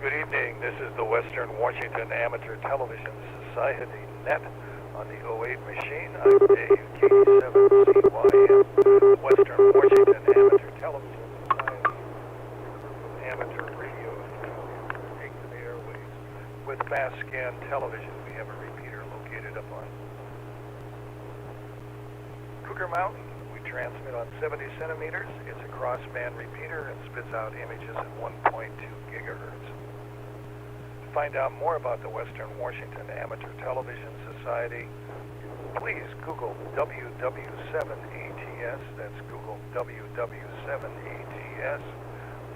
Good evening. This is the Western Washington Amateur Television Society net on the 08 machine. I'm Dave, KD7CYM, Western Washington Amateur Television Society, amateur radio takes the airwaves. With fast scan television, we have a repeater located up on Cougar Mountain. We transmit on 70 centimeters. It's a crossband repeater and spits out images at 1.2 gigahertz. To find out more about the Western Washington Amateur Television Society, please Google WW7ATS. That's Google WW7ATS.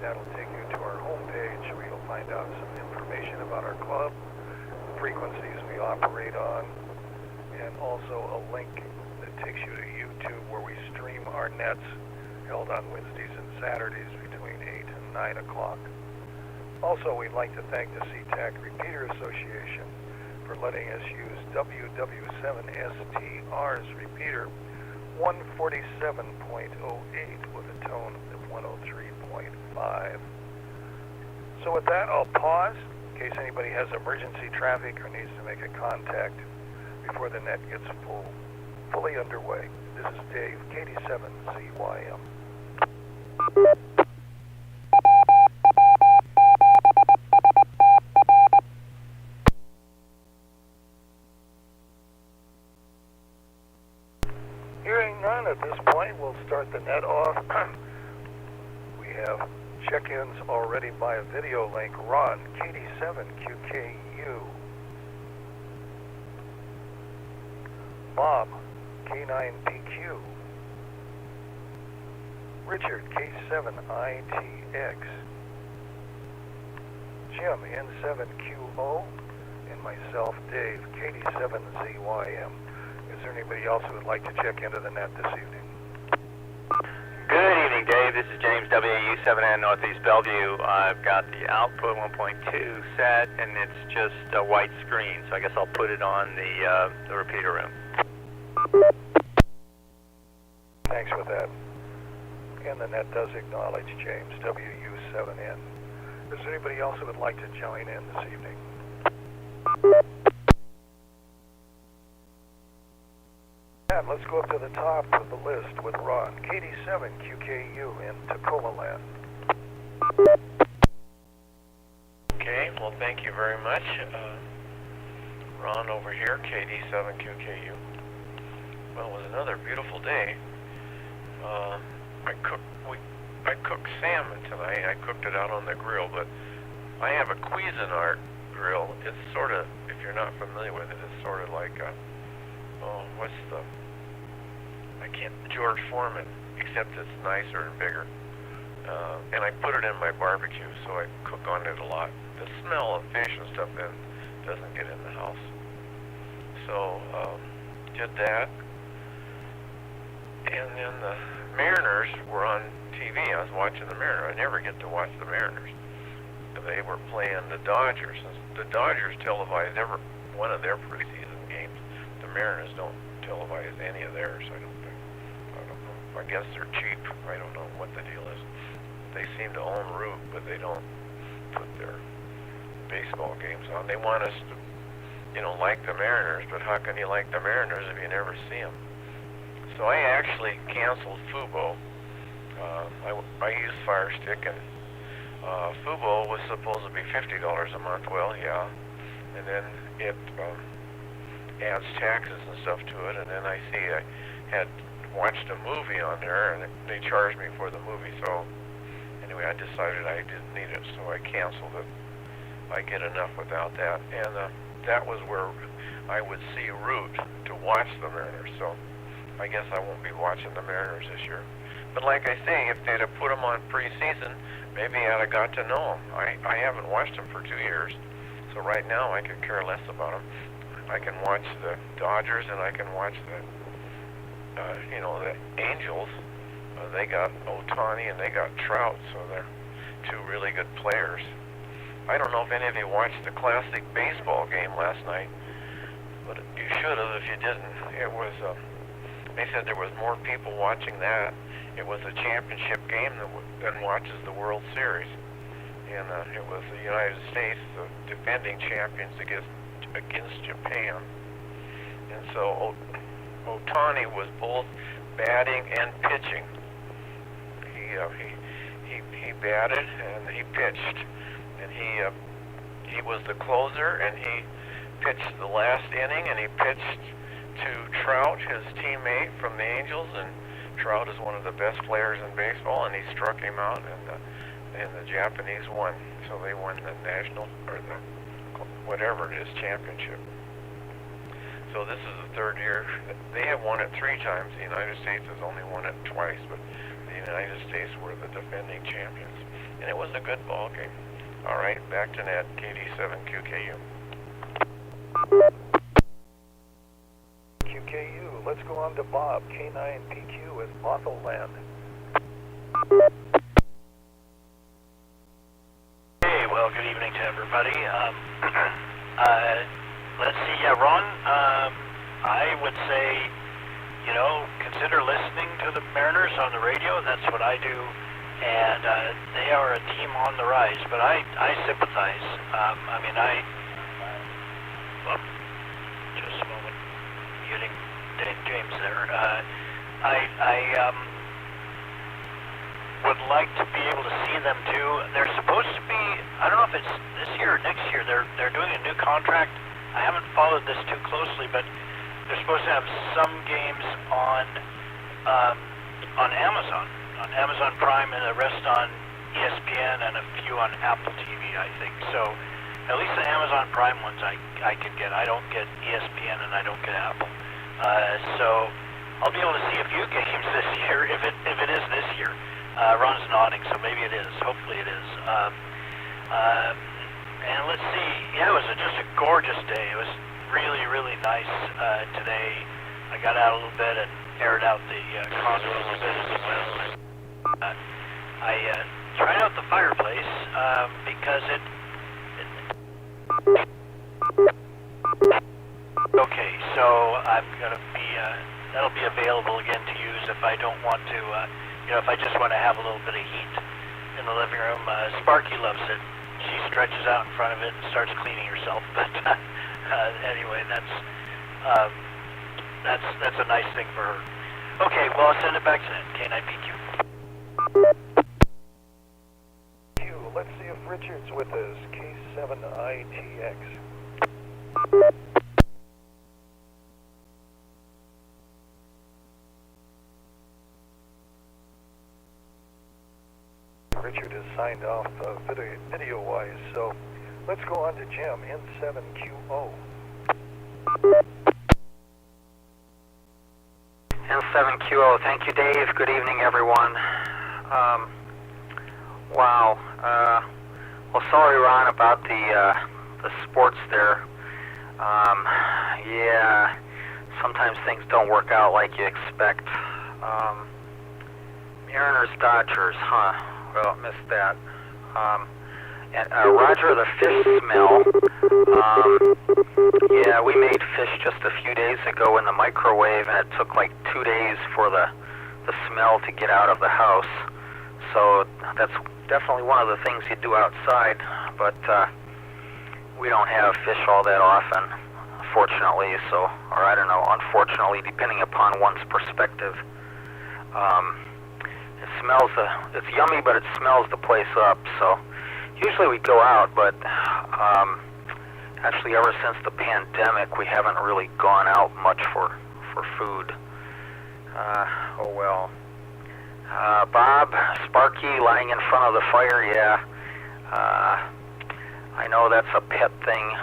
That'll take you to our homepage where you'll find out some information about our club, frequencies we operate on, and also a link that takes you to YouTube where we stream our nets held on Wednesdays and Saturdays between 8 and 9 o'clock. Also, we'd like to thank the SeaTac Repeater Association for letting us use WW7STR's repeater 147.08 with a tone of 103.5. So with that, I'll pause in case anybody has emergency traffic or needs to make a contact before the net gets fully underway. This is Dave, KD7CYM. Hearing none at this point, we'll start the net off. We have check-ins already by a video link. Ron, KD7QKU. Bob, K9PQ. Richard, K7ITX. Jim, N7QO. And myself, Dave, KD7ZYM. Is there anybody else who would like to check into the net this evening? Good evening, Dave. This is James, WW7ATS, Northeast Bellevue. I've got the output 1.2 set, and it's just a white screen, so I guess I'll put it on the repeater room. Thanks for that. And the net does acknowledge James, WU7N. Is there anybody else who would like to join in this evening? And let's go up to the top of the list with Ron, KD7QKU in Tacoma Land. Okay, well, thank you very much. Ron over here, KD7QKU. Well, it was another beautiful day. I cooked salmon tonight. I cooked it out on the grill, but I have a Cuisinart grill. It's sort of, if you're not familiar with it, it's sort of like a, George Foreman, except it's nicer and bigger. And I put it in my barbecue, so I cook on it a lot. The smell of fish and stuff then doesn't get in the house. So, did that. And then the Mariners were on TV. I was watching the Mariners. I never get to watch the Mariners. They were playing the Dodgers. The Dodgers televise every one of their preseason games. The Mariners don't televise any of theirs. I don't know. I guess they're cheap. I don't know what the deal is. They seem to own Root, but they don't put their baseball games on. They want us to, like the Mariners, but how can you like the Mariners if you never see them? So I actually canceled Fubo. I used Fire Stick, and Fubo was supposed to be $50 a month. Well, yeah, and then it adds taxes and stuff to it, and then I see I had watched a movie on there, and they charged me for the movie. So anyway, I decided I didn't need it, so I canceled it. I get enough without that, and that was where I would see Root to watch the Mariners. So I guess I won't be watching the Mariners this year. But like I say, if they'd have put them on preseason, maybe I'd have got to know them. I haven't watched them for 2 years, so right now I could care less about them. I can watch the Dodgers, and I can watch the the Angels. They got Ohtani and they got Trout, so they're two really good players. I don't know if any of you watched the Classic baseball game last night, but you should have if you didn't. It was, they said there was more people watching that. It was a championship game than watches the World Series. and it was the United States, the defending champions, against Japan. And so Otani was both batting and pitching. He batted and he pitched, and he was the closer, and he pitched the last inning, and he pitched to Trout, his teammate from the Angels, and Trout is one of the best players in baseball, and he struck him out, and the Japanese won. So they won the national, or the whatever it is, championship. So this is the third year. They have won it 3 times. The United States has only won it twice, but the United States were the defending champions. And it was a good ball game. All right, back to net, KD7QKU. QKU, let's go on to Bob, K9PQ with Mothelland. Hey, well, good evening to everybody. Let's see, Ron, I would say, consider listening to the Mariners on the radio. That's what I do, and they are a team on the rise, but I sympathize. Just a moment, muting Dave James there. I would like to be able to see them too. They're supposed to be, I don't know if it's this year or next year, they're doing a new contract. I haven't followed this too closely, but they're supposed to have some games on Amazon Prime, and the rest on ESPN, and a few on Apple TV, I think. So at least the Amazon Prime ones I could get. I don't get ESPN and I don't get Apple. So I'll be able to see a few games this year, if it is this year. Ron's nodding, so maybe it is. Hopefully it is. And let's see. Yeah, it was just a gorgeous day. It was really, really nice today. I got out a little bit and aired out the condo a little bit as well. I tried out the fireplace because it. Okay, so I'm gonna be that'll be available again to use if I don't want to. If I just want to have a little bit of heat in the living room. Sparky loves it. She stretches out in front of it and starts cleaning herself. But anyway, that's a nice thing for her. Okay, well, I'll send it back to that. K9PQ. Let's see if Richard's with us, K7ITX. Richard is signed off video-wise, so let's go on to Jim, N7QO. N7QO, thank you, Dave. Good evening, everyone. Wow. Well, sorry, Ron, about the sports there. Yeah, sometimes things don't work out like you expect. Mariners, Dodgers, huh? Well, missed that. And Roger the fish smell. Yeah, we made fish just a few days ago in the microwave, and it took like 2 days for the smell to get out of the house. So that's definitely one of the things you do outside, but we don't have fish all that often, fortunately, so, or I don't know, unfortunately, depending upon one's perspective. It smells, it's yummy, but it smells the place up, so usually we go out, but actually ever since the pandemic, we haven't really gone out much for food. Oh well. Bob, Sparky lying in front of the fire, yeah. I know that's a pet thing.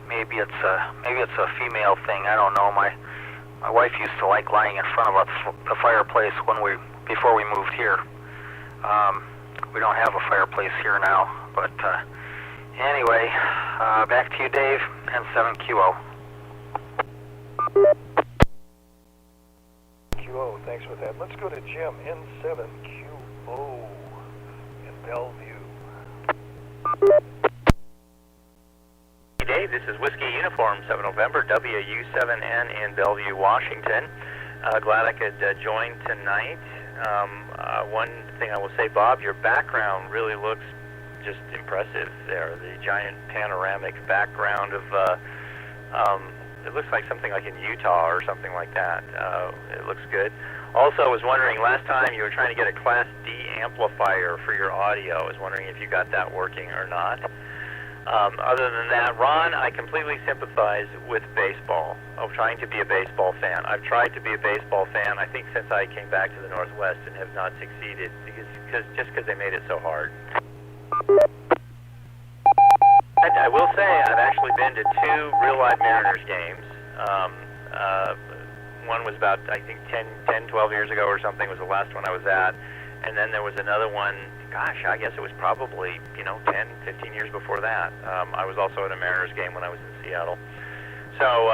Maybe it's a female thing. I don't know. My wife used to like lying in front of the fireplace before we moved here. We don't have a fireplace here now, but anyway, back to you, Dave, N7QO. Thanks for that. Let's go to Jim, N7QO in Bellevue. Hey Dave, this is Whiskey Uniform 7 November, WU7N in Bellevue, Washington. Glad I could join tonight. One thing I will say, Bob, your background really looks just impressive there. The giant panoramic background of, it looks like something like in Utah or something like that. It looks good. Also, I was wondering, last time you were trying to get a Class D amplifier for your audio. I was wondering if you got that working or not. Other than that, Ron, I completely sympathize with baseball, of trying to be a baseball fan. I've tried to be a baseball fan, I think, since I came back to the Northwest and have not succeeded just because they made it so hard. I will say I've actually been to 2 real-life Mariners games. One was about, I think, 10, 12 years ago or something was the last one I was at. And then there was another one, gosh, I guess it was probably, 10, 15 years before that. I was also at a Mariners game when I was in Seattle. So,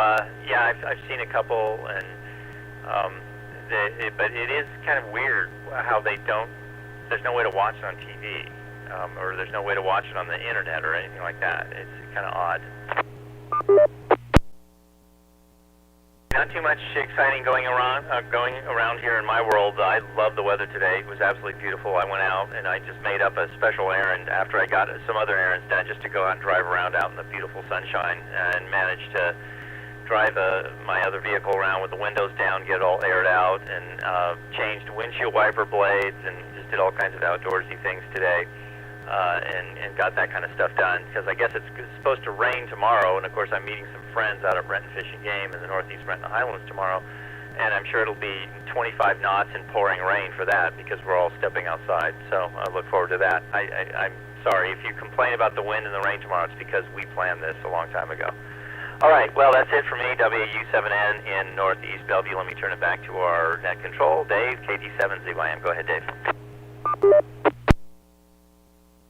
yeah, I've seen a couple, and but it is kind of weird how there's no way to watch it on TV, or there's no way to watch it on the internet or anything like that. It's kind of odd. Not too much exciting going around here in my world. I love the weather today. It was absolutely beautiful. I went out and I just made up a special errand after I got some other errands done, just to go out and drive around out in the beautiful sunshine, and managed to drive my other vehicle around with the windows down, get it all aired out, and changed windshield wiper blades, and just did all kinds of outdoorsy things today. And got that kind of stuff done, because I guess it's supposed to rain tomorrow, and of course I'm meeting some friends out at Renton Fish and Game in the Northeast Renton Highlands tomorrow, and I'm sure it'll be 25 knots and pouring rain for that, because we're all stepping outside, so I look forward to that. I'm sorry, if you complain about the wind and the rain tomorrow, it's because we planned this a long time ago. All right, well, that's it for me, WW7N in Northeast Bellevue. Let me turn it back to our net control, Dave, KD7ZYM. Go ahead, Dave.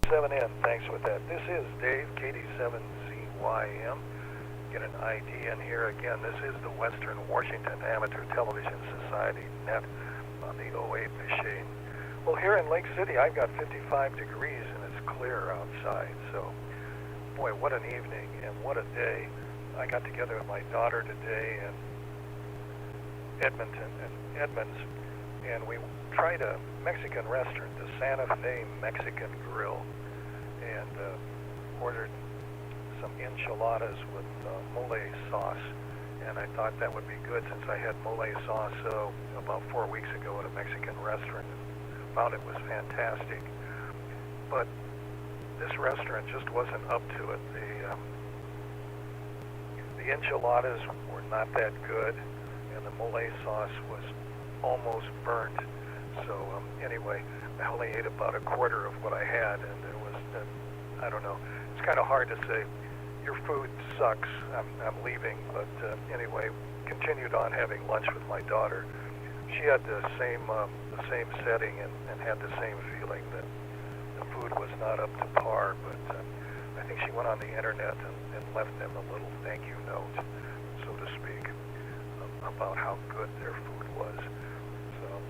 7N, thanks with that. This is Dave, KD7ZYM. Get an ID in here. Again, this is the Western Washington Amateur Television Society net on the 08 machine. Well, here in Lake City, I've got 55 degrees and it's clear outside. So, boy, what an evening and what a day. I got together with my daughter today in Edmonds, and we tried a Mexican restaurant, the Santa Fe Mexican Grill, and ordered some enchiladas with mole sauce, and I thought that would be good since I had mole sauce about 4 weeks ago at a Mexican restaurant and found it was fantastic. But this restaurant just wasn't up to it. The enchiladas were not that good, and the mole sauce was almost burnt. So anyway, I only ate about a quarter of what I had, and it was, I don't know, it's kind of hard to say, your food sucks, I'm leaving, but anyway, continued on having lunch with my daughter. She had the same setting and had the same feeling that the food was not up to par, but I think she went on the internet and left them a little thank you note, so to speak, about how good their food was.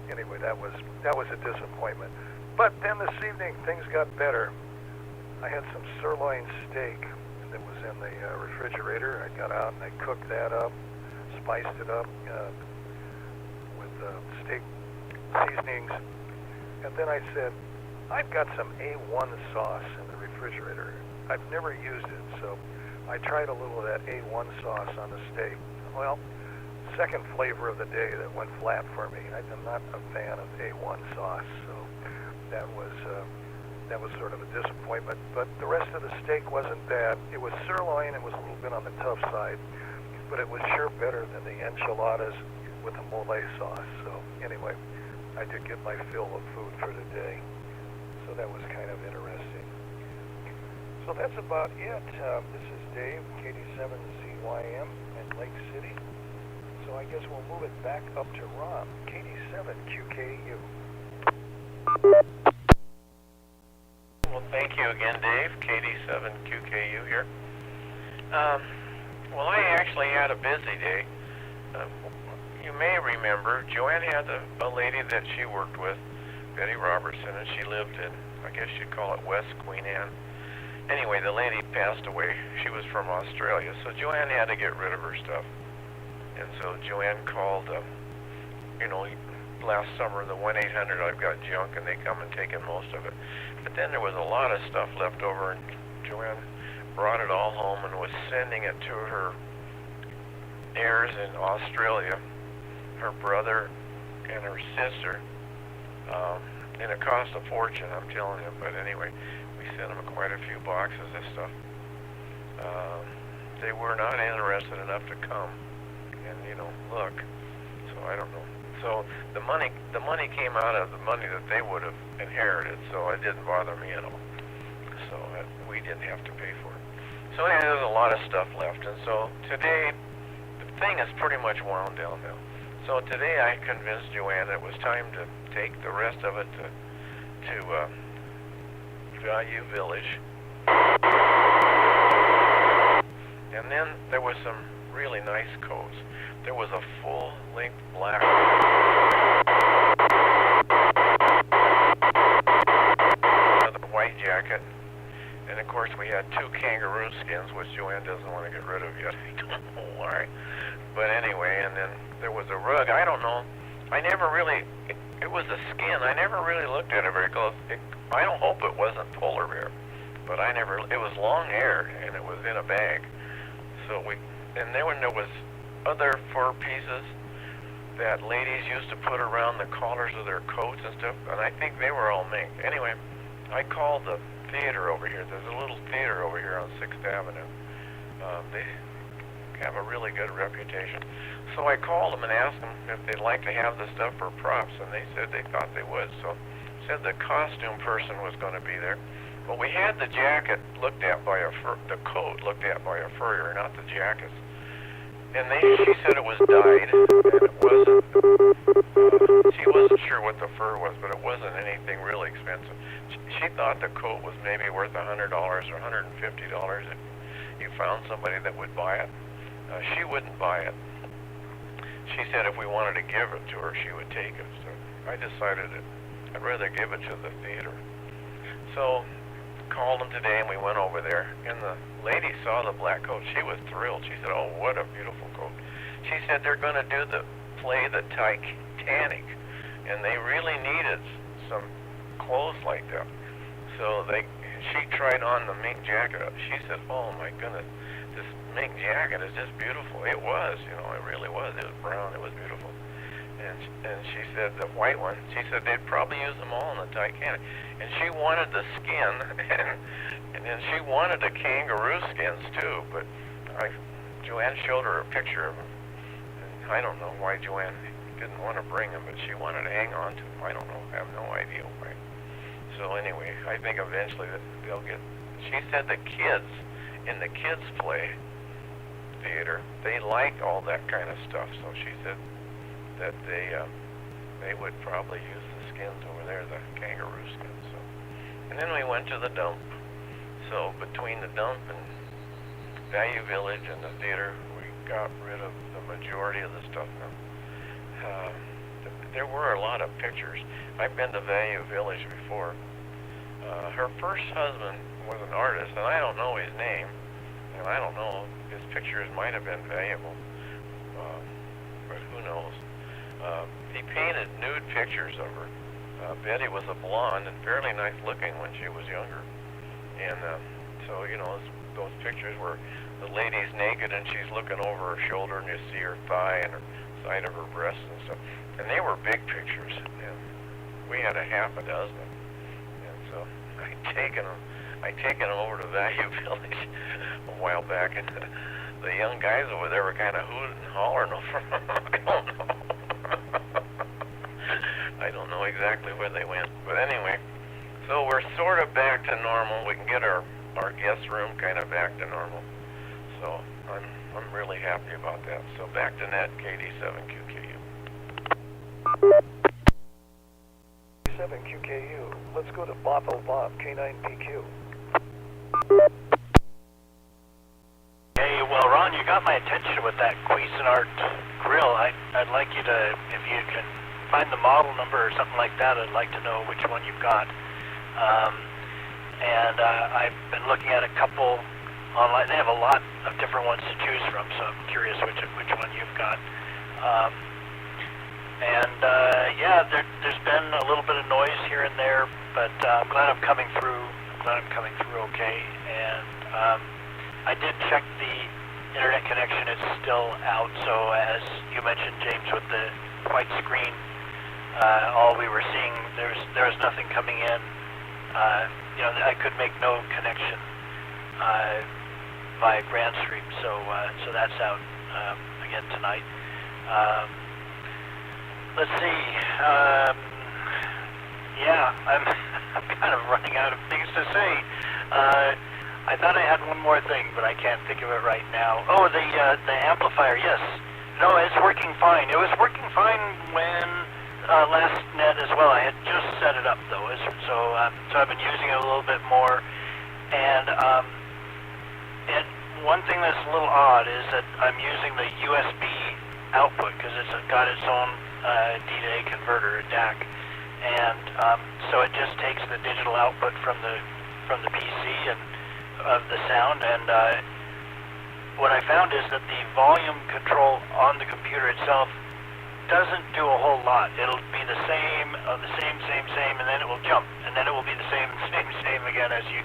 Anyway, that was a disappointment. But then this evening, things got better. I had some sirloin steak that was in the refrigerator. I got out and I cooked that up, spiced it up with steak seasonings. And then I said, I've got some A1 sauce in the refrigerator. I've never used it, so I tried a little of that A1 sauce on the steak. Well, second flavor of the day that went flat for me. I'm not a fan of A1 sauce, so that was sort of a disappointment. But the rest of the steak wasn't bad. It was sirloin. It was a little bit on the tough side, but it was sure better than the enchiladas with the mole sauce. So anyway, I did get my fill of food for the day. So that was kind of interesting. So that's about it. This is Dave, KD7ZYM in Lake City. So I guess we'll move it back up to Ron, KD7QKU. Well, thank you again, Dave. KD7QKU here. Well, I actually had a busy day. You may remember, Joanne had a lady that she worked with, Betty Robertson, and she lived in, I guess you'd call it West Queen Anne. Anyway, the lady passed away. She was from Australia, so Joanne had to get rid of her stuff. And so Joanne called, last summer, the 1-800, I've got junk, and they come and take in most of it. But then there was a lot of stuff left over, and Joanne brought it all home and was sending it to her heirs in Australia, her brother and her sister, and it cost a fortune, I'm telling you. But anyway, we sent them quite a few boxes of stuff. They were not interested enough to come and, you know, look. So I don't know. So the money came out of the money that they would have inherited, so it didn't bother me at all. So we didn't have to pay for it. So anyway, there's a lot of stuff left, and so today the thing is pretty much wound down now. So today I convinced Joanne it was time to take the rest of it to Value Village. And then there was some really nice coats. There was a full-length black the white jacket, and of course we had 2 kangaroo skins, which Joanne doesn't want to get rid of yet. I don't know why. But anyway, and then there was a rug. I don't know. I never really, it was a skin. I never really looked at it very close. I don't hope it wasn't polar bear, but I never, it was long hair, and it was in a bag. So and then when there was other fur pieces that ladies used to put around the collars of their coats and stuff, and I think they were all mink. Anyway, I called the theater over here. There's a little theater over here on 6th Avenue. They have a really good reputation. So I called them and asked them if they'd like to have the stuff for props, and they said they thought they would. So said the costume person was going to be there. Well, we had the jacket looked at by the coat looked at by a furrier, not the jackets. And she said it was dyed, and it wasn't, she wasn't sure what the fur was, but it wasn't anything really expensive. She thought the coat was maybe worth $100 or $150 if you found somebody that would buy it. She wouldn't buy it. She said if we wanted to give it to her, she would take it. So I decided that I'd rather give it to the theater. So called them today, and we went over there, and the lady saw the black coat. She was thrilled. She said, oh, what a beautiful coat. She said they're going to play the Titanic, and they really needed some clothes like that. So she tried on the mink jacket. She said, oh my goodness, this mink jacket is just beautiful. It was, you know, it really was. It was brown. It was beautiful. And she said the white one, she said they'd probably use them all in the Titanic. And she wanted the skin, and then she wanted the kangaroo skins too, but Joanne showed her a picture of them. And I don't know why Joanne didn't want to bring them, but she wanted to hang on to them. I don't know. I have no idea why. So anyway, I think eventually they'll get, she said the kids, in the kids play theater, they like all that kind of stuff. So she said that they would probably use the skins over there, the kangaroo skins. So, and then we went to the dump. So between the dump and Value Village and the theater, we got rid of the majority of the stuff now. There were a lot of pictures. I've been to Value Village before. Her first husband was an artist, and I don't know his name, and I don't know, his pictures might have been valuable, but who knows. He painted nude pictures of her. Betty was a blonde and fairly nice looking when she was younger. And so, you know, those pictures where the lady's naked and she's looking over her shoulder and you see her thigh and her side of her breast and stuff. And they were big pictures. And we had a half a dozen. And so I'd taken them over to Value Village a while back, and the young guys over there were kind of hooting and hollering over them. I don't know. I don't know exactly where they went. But anyway, so we're sort of back to normal. We can get our guest room kind of back to normal. So I'm really happy about that. So back to net, KD7QKU. 7QKU. Let's go to Boffo Bob, K9PQ. Hey, well, Ron, you got my attention with that Cuisinart grill. I'd like you to, if you can find the model number or something like that, I'd like to know which one you've got. I've been looking at a couple online. They have a lot of different ones to choose from, so I'm curious which one you've got. And yeah, there's been a little bit of noise here and there, but I'm glad I'm coming through. Okay. And I did check the internet connection; it's still out. So as you mentioned, James, with the white screen, all we were seeing there was nothing coming in. You know, I could make no connection via Grand Stream, so that's out again tonight. Let's see. Yeah, I'm kind of running out of things to say. I thought I had one more thing, but I can't think of it right now. Oh, the amplifier. Yes. No, it's working fine. It was working fine when last net as well. I had just set it up though, so I've been using it a little bit more. And one thing that's a little odd is that I'm using the USB output because it's got its own D-to-A converter, a DAC, and so it just takes the digital output from the PC and of the sound. And what I found is that the volume control on the computer itself doesn't do a whole lot. It'll be the same, and then it will jump, and then it will be the same again as you.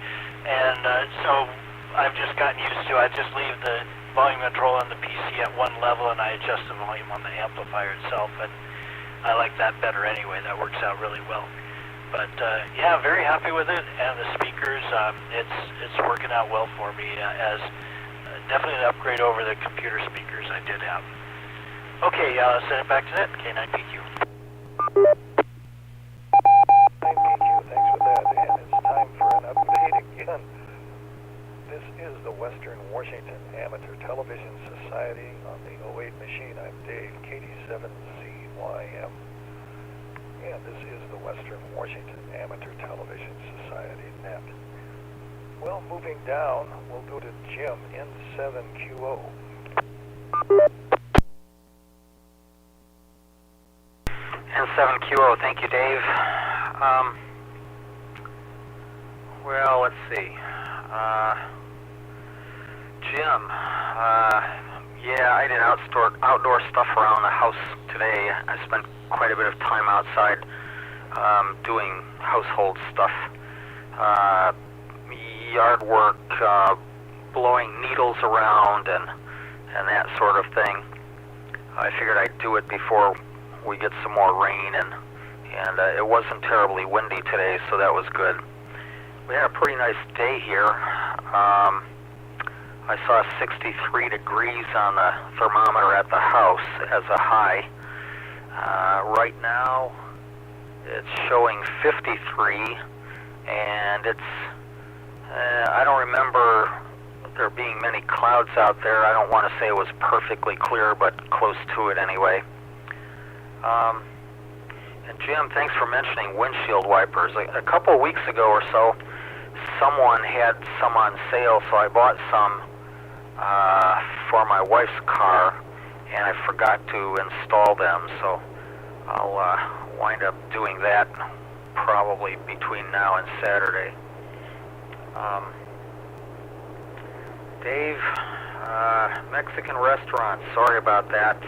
And so I've just gotten used to. I just leave the volume control on the PC at one level, and I adjust the volume on the amplifier itself, and I like that better anyway. That works out really well. But yeah, very happy with it, and the speakers, it's working out well for me as definitely an upgrade over the computer speakers I did have. Okay, send it back to net, K9PQ. Thanks for that, and it's time for an update again. This is the Western Washington Amateur Television Society on the 08 machine. I'm Dave, KD7CYM. And this is the Western Washington Amateur Television Society net. Well, moving down, we'll go to Jim, N7QO. N7QO, thank you, Dave. Well, let's see. Jim, yeah, I did outdoor stuff around the house today. I spent quite a bit of time outside doing household stuff. Yard work, blowing needles around and that sort of thing. I figured I'd do it before we get some more rain, and it wasn't terribly windy today, so that was good. We had a pretty nice day here. I saw 63 degrees on the thermometer at the house as a high. Right now, it's showing 53, and it's, I don't remember there being many clouds out there. I don't want to say it was perfectly clear, but close to it anyway. And Jim, thanks for mentioning windshield wipers. A couple of weeks ago or so, someone had some on sale, so I bought some for my wife's car, and I forgot to install them, so I'll wind up doing that probably between now and Saturday. Dave, Mexican restaurant, sorry about that.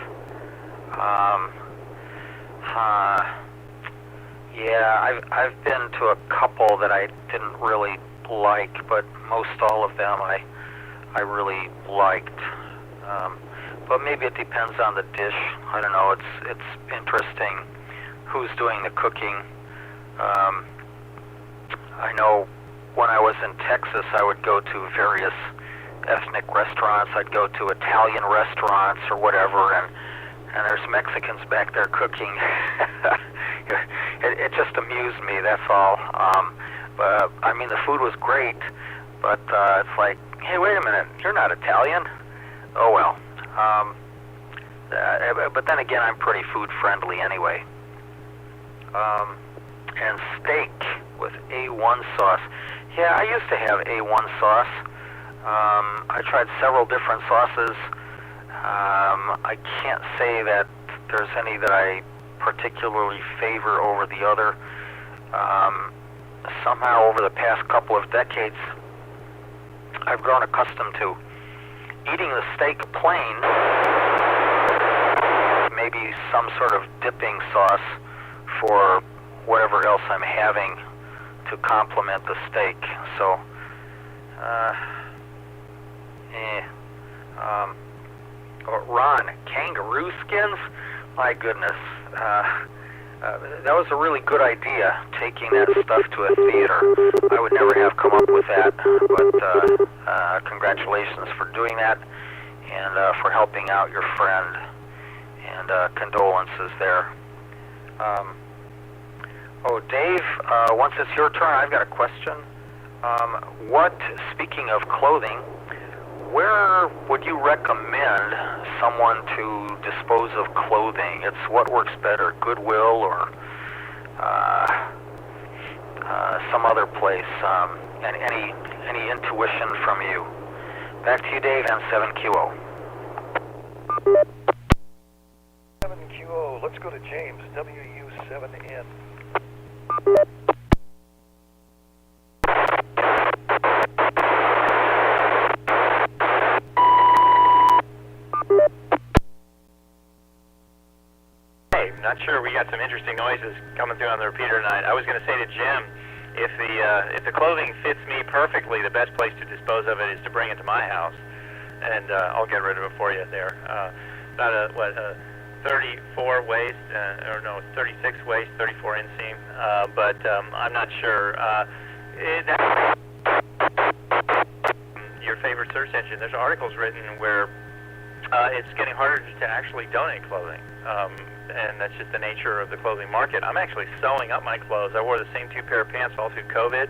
Yeah, I've been to a couple that I didn't really like, but most all of them I really liked. But maybe it depends on the dish. I don't know. It's interesting who's doing the cooking. I know when I was in Texas, I would go to various ethnic restaurants. I'd go to Italian restaurants or whatever, and there's Mexicans back there cooking. It just amused me, that's all. But I mean, the food was great, but it's like, hey, wait a minute, you're not Italian? Oh well. But then again, I'm pretty food friendly anyway. And steak with A1 sauce. Yeah, I used to have A1 sauce. I tried several different sauces. I can't say that there's any that I particularly favor over the other. Somehow over the past couple of decades, I've grown accustomed to eating the steak plain, maybe some sort of dipping sauce for whatever else I'm having to complement the steak. So, Ron, kangaroo skins? My goodness. That was a really good idea, taking that stuff to a theater. I would never have come up with that, but congratulations for doing that and for helping out your friend, and condolences there. Dave, once it's your turn, I've got a question. Speaking of clothing, where would you recommend someone to dispose of clothing? It's what works better, Goodwill or some other place? And any intuition from you? Back to you, Dave, M7QO. 7QO, let's go to James, WW7N. Not sure. We got some interesting noises coming through on the repeater tonight. I was going to say to Jim, if the clothing fits me perfectly, the best place to dispose of it is to bring it to my house, and I'll get rid of it for you there. About a 34 waist, 36 waist, 34 inseam, but I'm not sure. Your favorite search engine, there's articles written where it's getting harder to actually donate clothing. And that's just the nature of the clothing market. I'm actually sewing up my clothes. I wore the same 2 pair of pants all through COVID,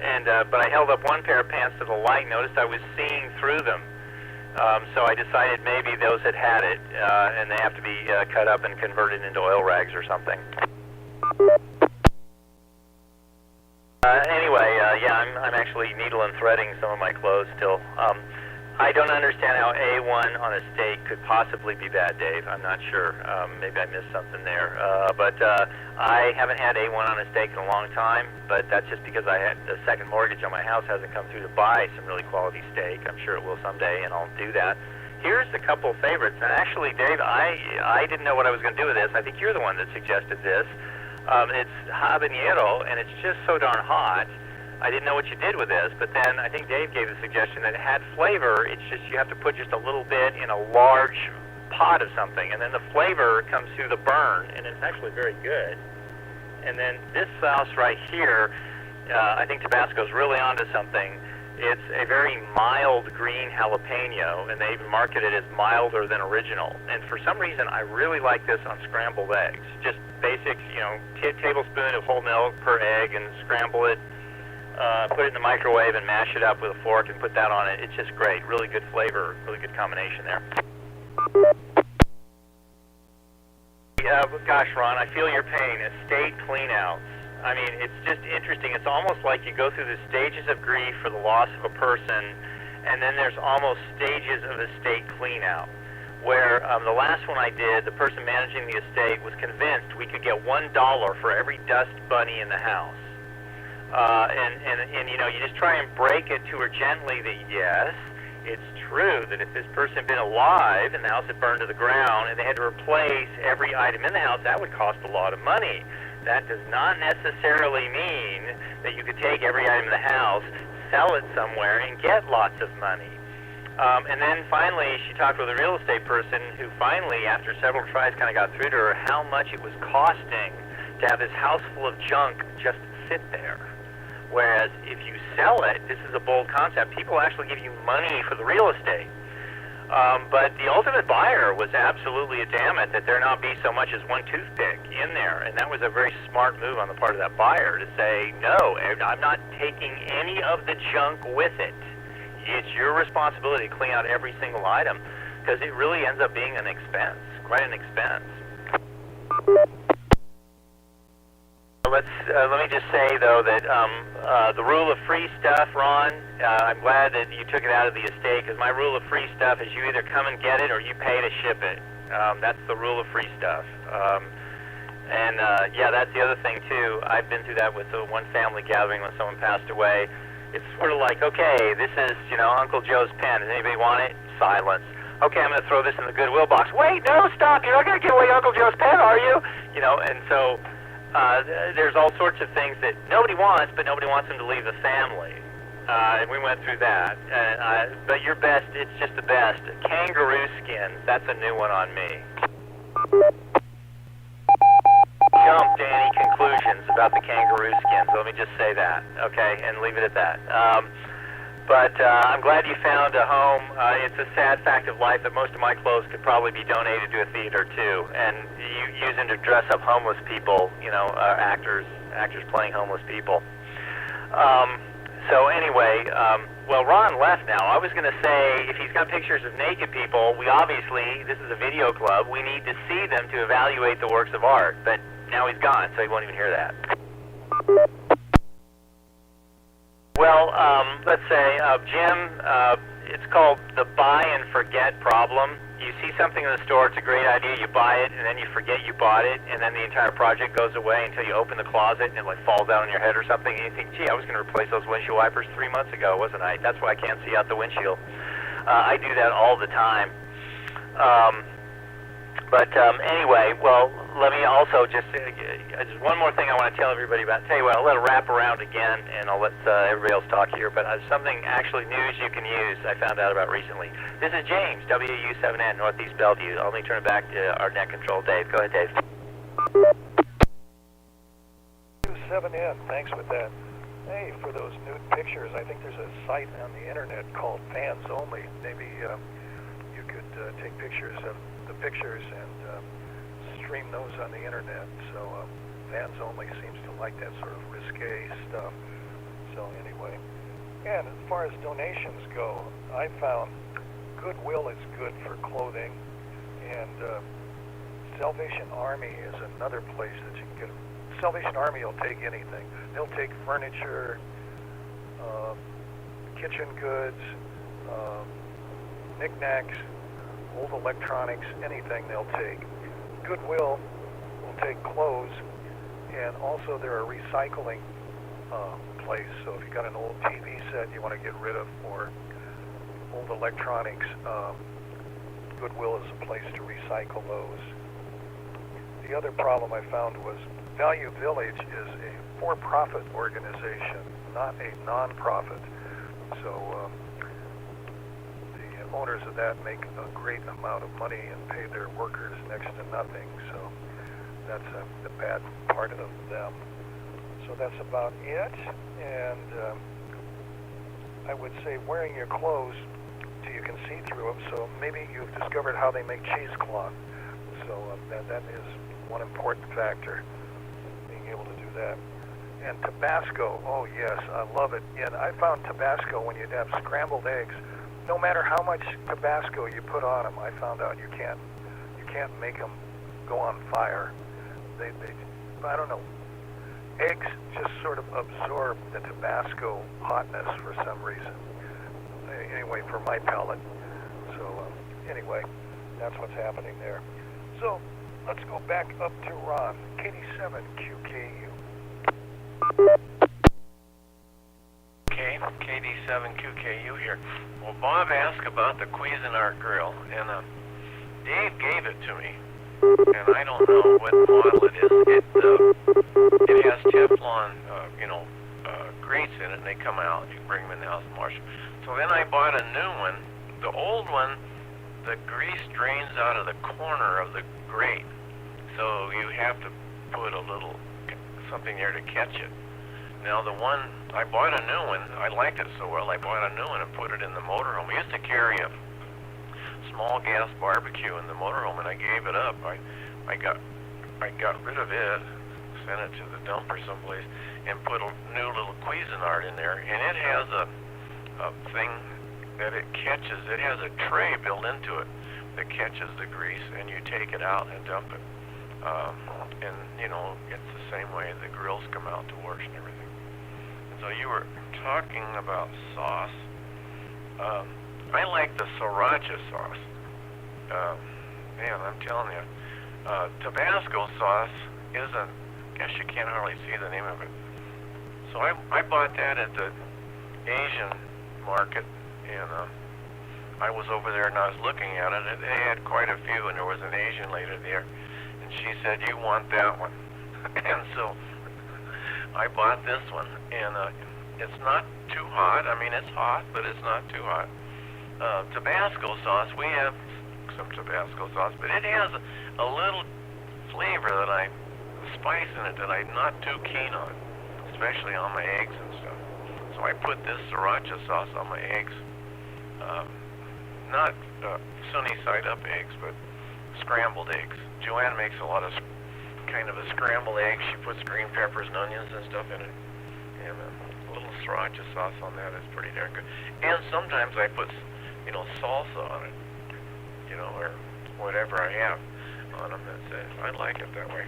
and but I held up one pair of pants to the light, noticed I was seeing through them. So I decided maybe those had it, and they have to be cut up and converted into oil rags or something. Anyway, I'm actually needle and threading some of my clothes still. I don't understand how A1 on a steak could possibly be bad, Dave. I'm not sure. Maybe I missed something there. But I haven't had A1 on a steak in a long time, but that's just because I had the second mortgage on my house hasn't come through to buy some really quality steak. I'm sure it will someday, and I'll do that. Here's a couple favorites. And actually, Dave, I didn't know what I was going to do with this. I think you're the one that suggested this. It's habanero, and it's just so darn hot. I didn't know what you did with this, but then I think Dave gave the suggestion that it had flavor. It's just you have to put just a little bit in a large pot of something, and then the flavor comes through the burn, and it's actually very good. And then this sauce right here, I think Tabasco's really onto something. It's a very mild green jalapeno, and they even market it as milder than original. And for some reason, I really like this on scrambled eggs. Just basic, tablespoon of whole milk per egg, and scramble it. Put it in the microwave and mash it up with a fork and put that on it. It's just great. Really good flavor, really good combination there. Gosh, Ron, I feel your pain. Estate cleanouts. I mean, it's just interesting. It's almost like you go through the stages of grief for the loss of a person, and then there's almost stages of estate cleanout, where the last one I did, the person managing the estate was convinced we could get $1 for every dust bunny in the house. And you just try and break it to her gently that yes, it's true that if this person had been alive and the house had burned to the ground and they had to replace every item in the house, that would cost a lot of money. That does not necessarily mean that you could take every item in the house, sell it somewhere, and get lots of money. And then finally, she talked with a real estate person who finally, after several tries, kind of got through to her how much it was costing to have this house full of junk just sit there. Whereas if you sell it, this is a bold concept, people actually give you money for the real estate. But the ultimate buyer was absolutely adamant that there not be so much as one toothpick in there. And that was a very smart move on the part of that buyer to say, no, I'm not taking any of the junk with it. It's your responsibility to clean out every single item, because it really ends up being an expense, quite an expense. Let me just say, though, that the rule of free stuff, Ron, I'm glad that you took it out of the estate, because my rule of free stuff is you either come and get it or you pay to ship it. That's the rule of free stuff. Yeah, that's the other thing, too. I've been through that with one family gathering when someone passed away. It's sort of like, okay, this is, Uncle Joe's pen. Does anybody want it? Silence. okay, I'm going to throw this in the Goodwill box. Wait, no, stop! You're not going to give away Uncle Joe's pet, are you? You know, and so there's all sorts of things that nobody wants, but nobody wants them to leave the family. And we went through that. But your best, it's just the best. Kangaroo skins, that's a new one on me. Jump, Danny, conclusions about the kangaroo skins. Let me just say that, okay, and leave it at that. But I'm glad you found a home. It's a sad fact of life that most of my clothes could probably be donated to a theater too, and you use them to dress up homeless people, you know, actors playing homeless people. So anyway, well, Ron left now. I was going to say, if he's got pictures of naked people, we obviously, this is a video club, we need to see them to evaluate the works of art. But now he's gone, so he won't even hear that. Well, let's say, Jim, it's called the buy and forget problem. You see something in the store, it's a great idea, you buy it, and then you forget you bought it, and then the entire project goes away until you open the closet and it like falls down on your head or something, and you think, gee, I was going to replace those windshield wipers 3 months ago, wasn't I? That's why I can't see out the windshield. I do that all the time. Anyway, well, let me also just one more thing I want to tell everybody about. Tell you what, I'll let it wrap around again, and I'll let everybody else talk here. But something actually news you can use I found out about recently. This is James, WW7ATS, Northeast Bellevue. Let me turn it back to our net control, Dave. Go ahead, Dave. W7N, thanks for that. Hey, for those nude pictures, I think there's a site on the internet called Fans Only. Maybe you could take pictures of the pictures and stream those on the internet. So Fans Only seems to like that sort of risque stuff. So anyway, and as far as donations go, I found Goodwill is good for clothing, and Salvation Army is another place that you can get. Salvation Army will take anything. They'll take furniture, kitchen goods, knickknacks, old electronics, anything they'll take. Goodwill will take clothes, and also they're a recycling place. So if you got an old TV set you want to get rid of, or old electronics, Goodwill is a place to recycle those. The other problem I found was Value Village is a for-profit organization, not a non-profit. So the owners of that make a great amount of money and pay their workers next to nothing. So that's the bad part of them. So that's about it. And I would say wearing your clothes so you can see through them. So maybe you've discovered how they make cheesecloth. So that is one important factor, being able to do that. And Tabasco, oh yes, I love it. And I found Tabasco when you'd have scrambled eggs, no matter how much Tabasco you put on them, I found out you can't make them go on fire. They I don't know, eggs just sort of absorb the Tabasco hotness for some reason. Anyway, for my palate. So anyway, that's what's happening there. So let's go back up to Ron, KD7QKU. Okay, KD7QKU here. Well, Bob asked about the Cuisinart grill, and Dave gave it to me, and I don't know what model it is. It has Teflon, grates in it, and they come out. You bring them in the house and wash them. So then I bought a new one. The old one, the grease drains out of the corner of the grate, so you have to put a little something there to catch it. Now the one, I bought a new one, I liked it so well, I bought a new one and put it in the motorhome. We used to carry a small gas barbecue in the motorhome, and I gave it up. I got rid of it, sent it to the dumper someplace, and put a new little Cuisinart in there, and it has a thing that it catches. It has a tray built into it that catches the grease, and you take it out and dump it. And it's the same way the grills come out to wash and everything. And so you were talking about sauce. I like the sriracha sauce. Man, I'm telling you, Tabasco sauce isn't, I guess you can't hardly see the name of it. So I bought that at the Asian market in I was over there and I was looking at it, and they had quite a few, and there was an Asian lady there, and she said, "You want that one?" And so I bought this one, and it's not too hot. I mean, it's hot, but it's not too hot. Tabasco sauce, we have some Tabasco sauce, but it has a little flavor spice in it that I'm not too keen on, especially on my eggs and stuff. So I put this sriracha sauce on my eggs. Not sunny side up eggs, but scrambled eggs. Joanne makes a lot of kind of a scrambled egg. She puts green peppers and onions and stuff in it. And a little sriracha sauce on that is pretty darn good. And sometimes I put, salsa on it, or whatever I have on them. I like it that way.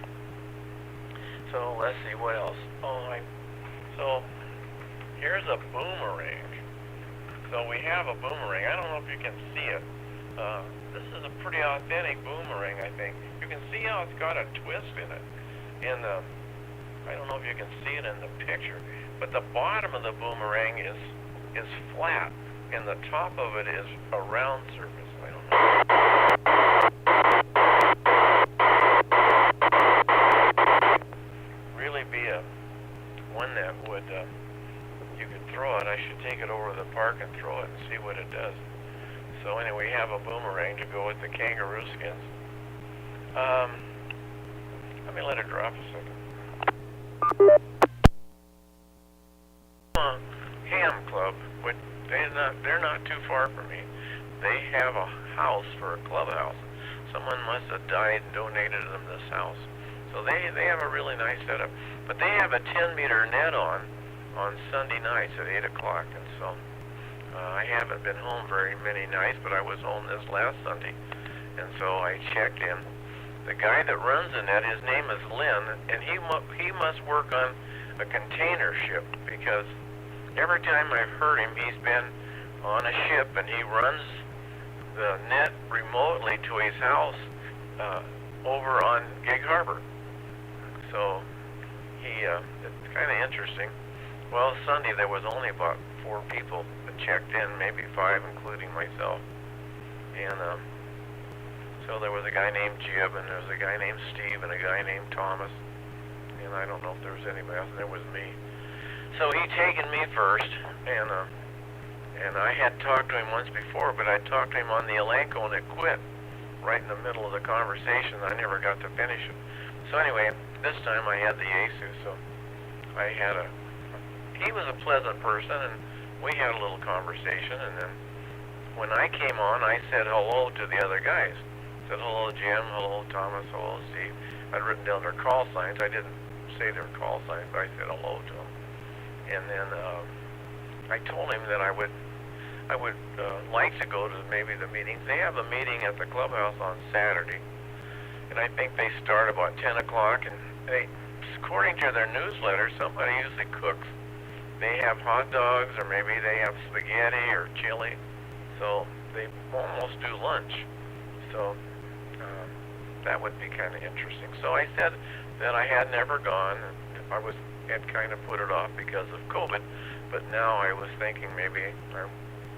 So let's see what else. So here's a boomerang. So we have a boomerang. I don't know if you can see it. This is a pretty authentic boomerang, I think. You can see how it's got a twist in it. And I don't know if you can see it in the picture, but the bottom of the boomerang is flat, and the top of it is a round surface. I don't know. Really be one that would you could throw it. I should take it over to the park and throw it and see what it does. So anyway, we have a boomerang to go with the kangaroo skins. Let me let it drop a second. Ham Club, but they're not too far from me. They have a house for a clubhouse. Someone must have died and donated them this house. So they have a really nice setup. But they have a 10-meter net on Sunday nights at 8 o'clock. And so I haven't been home very many nights, but I was home this last Sunday. And so I checked in. The guy that runs the net, his name is Lynn, and he must work on a container ship, because every time I've heard him, he's been on a ship and he runs the net remotely to his house over on Gig Harbor. So it's kind of interesting. Well, Sunday there was only about 4 people that checked in, maybe 5, including myself. And so there was a guy named Jib, and there was a guy named Steve, and a guy named Thomas. And I don't know if there was anybody else. There was me. So he taken me first, and I had talked to him once before, but I talked to him on the Elanco, and it quit right in the middle of the conversation. I never got to finish it. So anyway, this time I had the Yesu, so he was a pleasant person, and we had a little conversation, and then when I came on, I said hello to the other guys. Said hello Jim, hello Thomas, hello Steve. I'd written down their call signs. I didn't say their call signs, but I said hello to them. And then I told him that I would like to go to maybe the meetings. They have a meeting at the clubhouse on Saturday, and I think they start about 10 o'clock, and according to their newsletter, somebody usually cooks. They have hot dogs, or maybe they have spaghetti or chili, so they almost do lunch. So that would be kind of interesting. So I said that I had never gone. I had kind of put it off because of COVID, but now I was thinking maybe I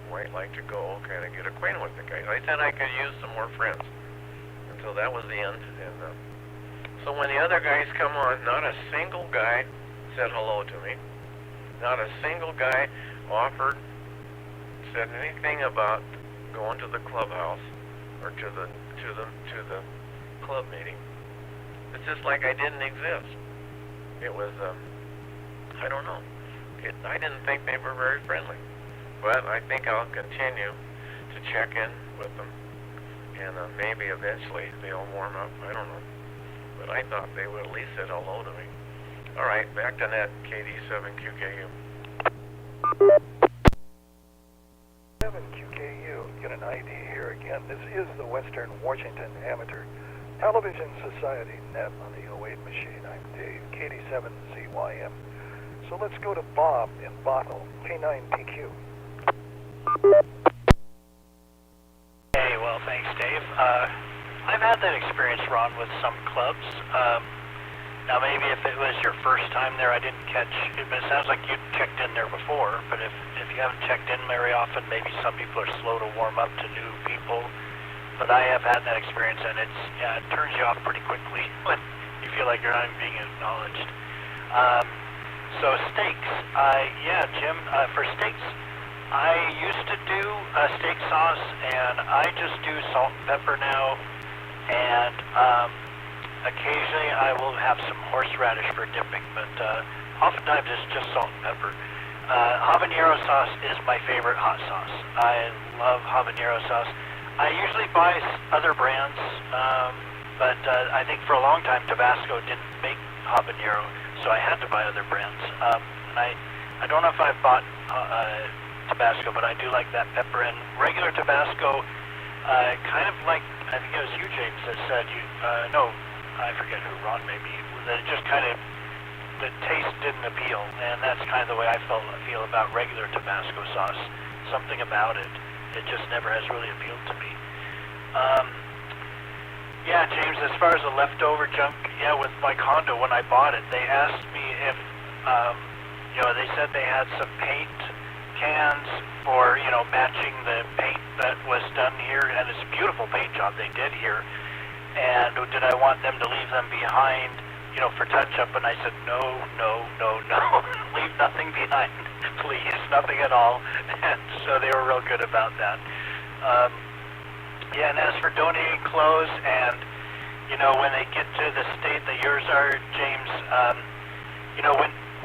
might like to go kind of get acquainted with the guys. I said I could use some more friends. And so that was the end. And so when the other guys come on, not a single guy said hello to me. Not a single guy said anything about going to the clubhouse or to the club meeting. It's just like I didn't exist. It was, I don't know. I didn't think they were very friendly. But I think I'll continue to check in with them. And maybe eventually they'll warm up. I don't know. But I thought they would at least say hello to me. All right, back to net, KD7QKU. 7QKU, get an ID here again. This is the Western Washington Amateur Television Society net on the 08 machine. I'm Dave, KD7CYM. So let's go to Bob in Bothell, K9PQ. Hey, well, thanks, Dave. I've had that experience, Ron, with some clubs. Now, maybe if it was your first time there, I didn't catch it. It sounds like you'd checked in there before, but if if you haven't checked in very often, maybe some people are slow to warm up to new people. But I have had that experience, and it turns you off pretty quickly when you feel like you're not even being acknowledged. So steaks, Jim, for steaks, I used to do steak sauce, and I just do salt and pepper now, and occasionally I will have some horseradish for dipping, but oftentimes it's just salt and pepper. Habanero sauce is my favorite hot sauce. I love habanero sauce. I usually buy other brands, but I think for a long time Tabasco didn't make habanero, so I had to buy other brands. And I don't know if I've bought Tabasco, but I do like that pepper. And regular Tabasco, kind of like, I think it was you, James, that said, no, I forget who, Ron maybe, that it just kind of, the taste didn't appeal, and that's kind of the way I feel about regular Tabasco sauce. Something about it. It just never has really appealed to me. Yeah, James, as far as the leftover junk, with my condo, when I bought it, they asked me if, they said they had some paint cans for, matching the paint that was done here, and it's a beautiful paint job they did here, and did I want them to leave them behind, for touch-up, and I said, no, leave nothing behind, please, nothing at all, and so they were real good about that. And as for donating clothes, and, when they get to the state that yours are, James,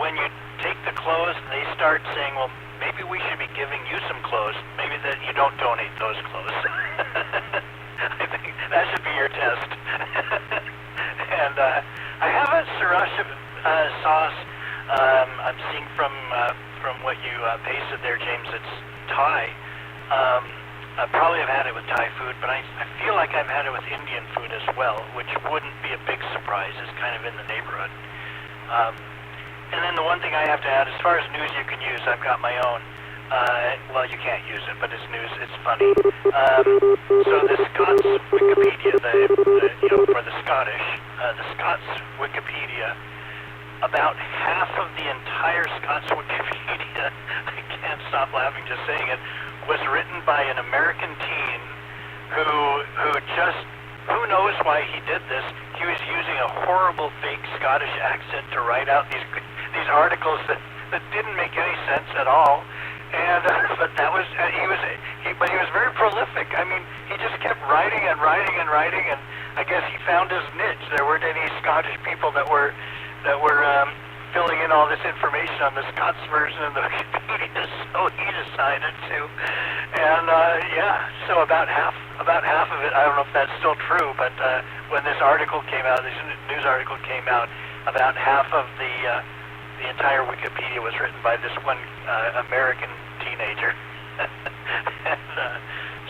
when you take the clothes, and they start saying, well, maybe we should be giving you some clothes, maybe that you don't donate those clothes. I think that should be your test. And I have a sriracha sauce. I'm seeing from what you pasted there, James, it's Thai. I probably have had it with Thai food, but I feel like I've had it with Indian food as well, which wouldn't be a big surprise. It's kind of in the neighborhood. And then the one thing I have to add, as far as news you can use, I've got my own. Well, you can't use it, but it's news. It's funny. So the Scots Wikipedia, for the Scottish, the Scots Wikipedia, about half of the entire Scots Wikipedia, I can't stop laughing just saying it, was written by an American teen who knows why he did this. He was using a horrible fake Scottish accent to write out these articles that didn't make any sense at all. And but he was very prolific. I mean, he just kept writing and writing and writing, and I guess he found his niche. There weren't any Scottish people that were filling in all this information on the Scots version of the Wikipedia, so he decided to. And so about half of it, I don't know if that's still true, but when this article came out, this news article came out, about half of the entire Wikipedia was written by this one American teenager. And,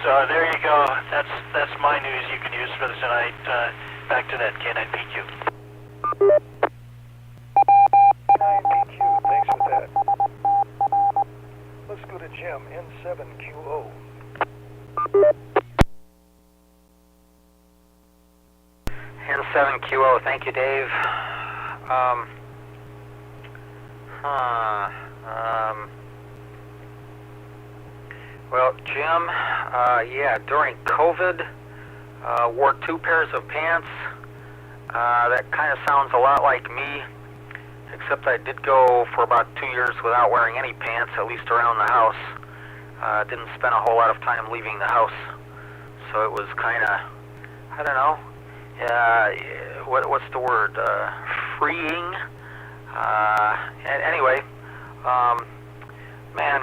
so there you go. That's my news you can use for tonight. Back to that K9 PQ. K9PQ, thanks for that. Let's go to Jim, N7QO. N7QO, thank you, Dave. Well, Jim, during COVID, wore 2 pairs of pants. That kind of sounds a lot like me, except I did go for about 2 years without wearing any pants, at least around the house. Didn't spend a whole lot of time leaving the house, so it was kind of, I don't know, what's the word, freeing. Anyway, man,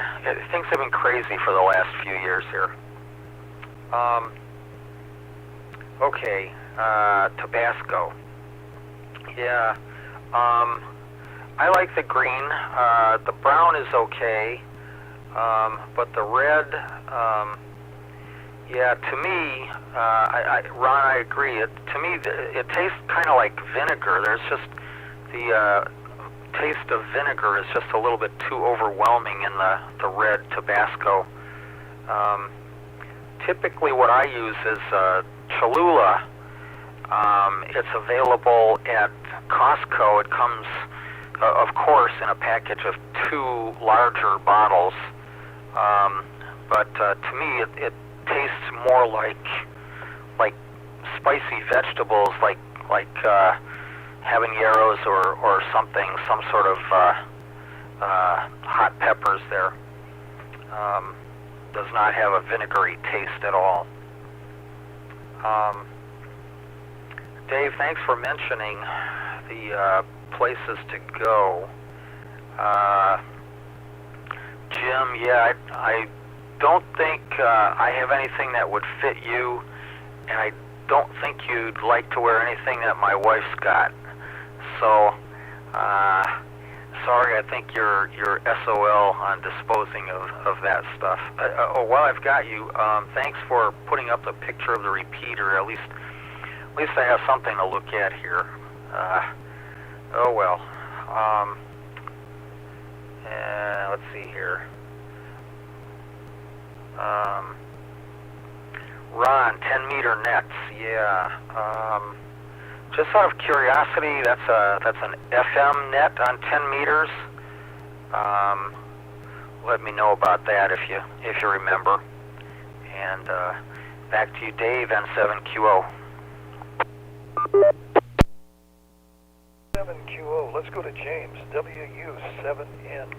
things have been crazy for the last few years here. Okay, Tabasco. Yeah, I like the green. The brown is okay, but the red, to me, Ron, I agree. To me, it tastes kind of like vinegar. There's just the taste of vinegar is just a little bit too overwhelming in the red Tabasco. Typically what I use is Cholula. It's available at Costco. It comes, of course, in a package of 2 larger bottles. more like spicy vegetables, like habaneros or something, some sort of hot peppers there. Does not have a vinegary taste at all. Dave, thanks for mentioning the places to go. Jim, yeah, I don't think I have anything that would fit you, and I don't think you'd like to wear anything that my wife's got. So, sorry, I think you're SOL on disposing of that stuff. While I've got you, thanks for putting up the picture of the repeater. At least I have something to look at here. Oh well. Let's see here. Ron, 10-meter nets. Yeah. Just out of curiosity, that's an FM net on 10 meters. Let me know about that if you remember. And back to you, Dave, N7QO. 7QO. Let's go to James, WU7N in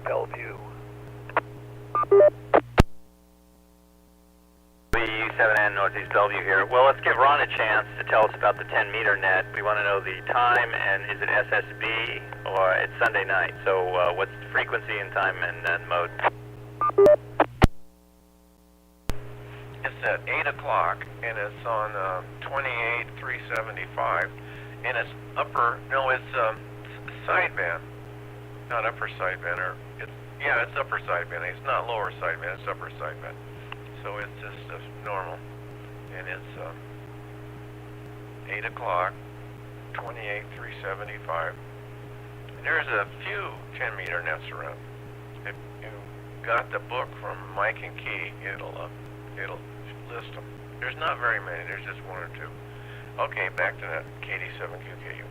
Bellevue. WW7ATS Northeast Bellevue here. Well, let's give Ron a chance to tell us about the 10-meter net. We want to know the time, and is it SSB, or it's Sunday night. So what's the frequency and time and mode? It's at 8 o'clock, and it's on 28,375, and it's sideband, not upper sideband, it's upper sideband. It's not lower sideband, it's upper sideband. So it's just normal, and it's 8 o'clock, 28,375. There's a few 10-meter nets around. If you got the book from Mike and Key, it'll list them. There's not very many. There's just one or two. Okay, back to that KD7QKU.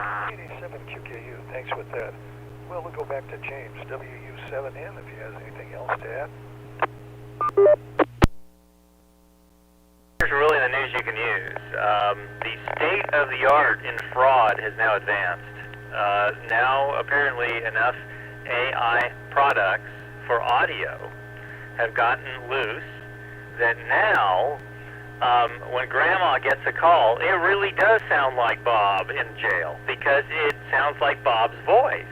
87QKU, thanks with that. Well, we'll go back to James, WU7N, if he has anything else to add. Here's really the news you can use. The state-of-the-art in fraud has now advanced. Now, apparently, enough AI products for audio have gotten loose that now, when Grandma gets a call, it really does sound like Bob in jail because it sounds like Bob's voice.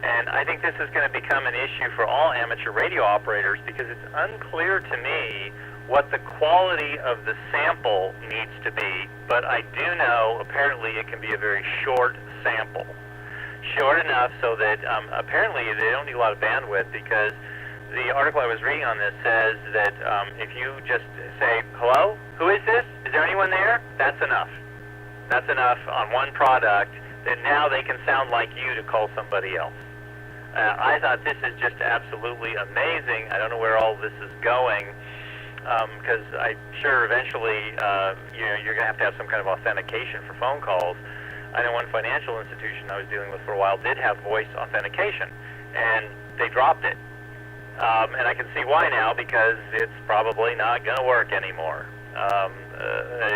And I think this is going to become an issue for all amateur radio operators because it's unclear to me what the quality of the sample needs to be, but I do know apparently it can be a very short sample. Short enough so that apparently they don't need a lot of bandwidth because the article I was reading on this says that if you just say, hello, who is this? Is there anyone there? That's enough. That's enough on one product that now they can sound like you to call somebody else. I thought this is just absolutely amazing. I don't know where all this is going because I'm sure eventually you're going to have some kind of authentication for phone calls. I know one financial institution I was dealing with for a while did have voice authentication, and they dropped it. And I can see why now, because it's probably not going to work anymore.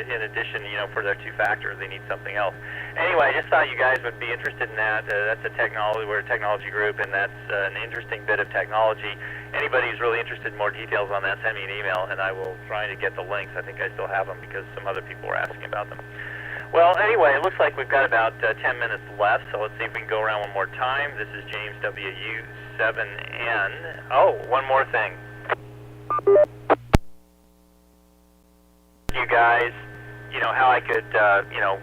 In addition, for their two-factor, they need something else. Anyway, I just thought you guys would be interested in that. That's a technology, we're a technology group, and that's an interesting bit of technology. Anybody who's really interested in more details on that, send me an email, and I will try to get the links. I think I still have them because some other people were asking about them. Well, anyway, it looks like we've got about 10 minutes left, so let's see if we can go around one more time. This is James WU7N. Oh, one more thing. You guys, how I could,